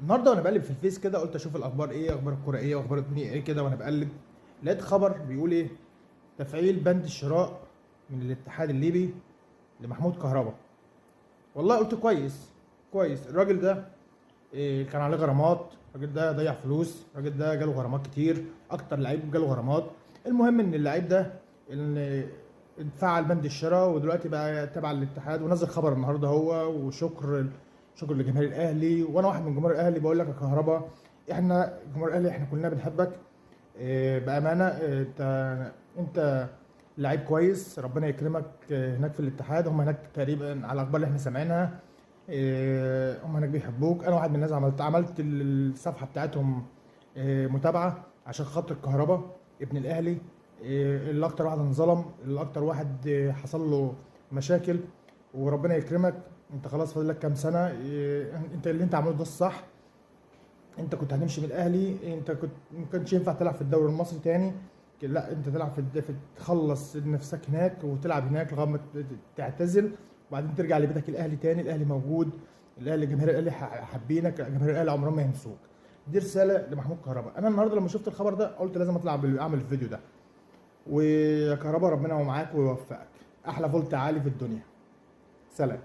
النهارده وانا بقلب في الفيس كده قلت اشوف الاخبار ايه، اخبار الكوره ايه واخبار الدنيا ايه كده، وانا بقلب لقيت خبر بيقول ايه: تفعيل بند الشراء من الاتحاد الليبي لمحمود كهربا. والله قلت كويس. كويس الراجل ده. إيه كان عليه غرامات، الراجل ده ضيع فلوس، الراجل ده جاله غرامات كتير، اكتر لعيب جاله غرامات. المهم ان اللعيب ده ان اتفعل بند الشراء ودلوقتي بقى تبع الاتحاد، ونزل خبر النهارده هو وشكر. شكر لجماهير الاهلي، وانا واحد من جمهور الاهلي بقول لك يا كهربا، احنا جمهور الاهلي احنا كلنا بنحبك. إيه بامانه، انت لعيب كويس، ربنا يكرمك. هناك في الاتحاد هم هناك تقريبا على الاخبار اللي احنا سامعينها. هم هناك بيحبوك. انا واحد من الناس عملت الصفحه بتاعتهم متابعه عشان خاطر كهربا ابن الاهلي. اللي اكتر واحد انظلم، اللي اكتر واحد حصل له مشاكل. وربنا يكرمك، انت خلاص فاضل لك كام سنه. انت اللي انت عملته ده الصح. انت كنت هتمشي من الاهلي، انت كنت ما كانش ينفع تلعب في الدوري المصري تاني. لا، انت تلعب تخلص نفسك هناك وتلعب هناك لغايه ما تعتزل، وبعدين ترجع لبيتك الاهلي تاني. الاهلي موجود، الاهلي جماهير الاهلي حابينك، جماهير الاهلي عمرهم ما ينسوك. دي رساله لمحمود كهربا. انا النهارده لما شفت الخبر ده قلت لازم اطلع اعمل الفيديو ده. ويا كهربا ربنا هو معاك ويوفقك. احلى فولت عالي في الدنيا. سلام.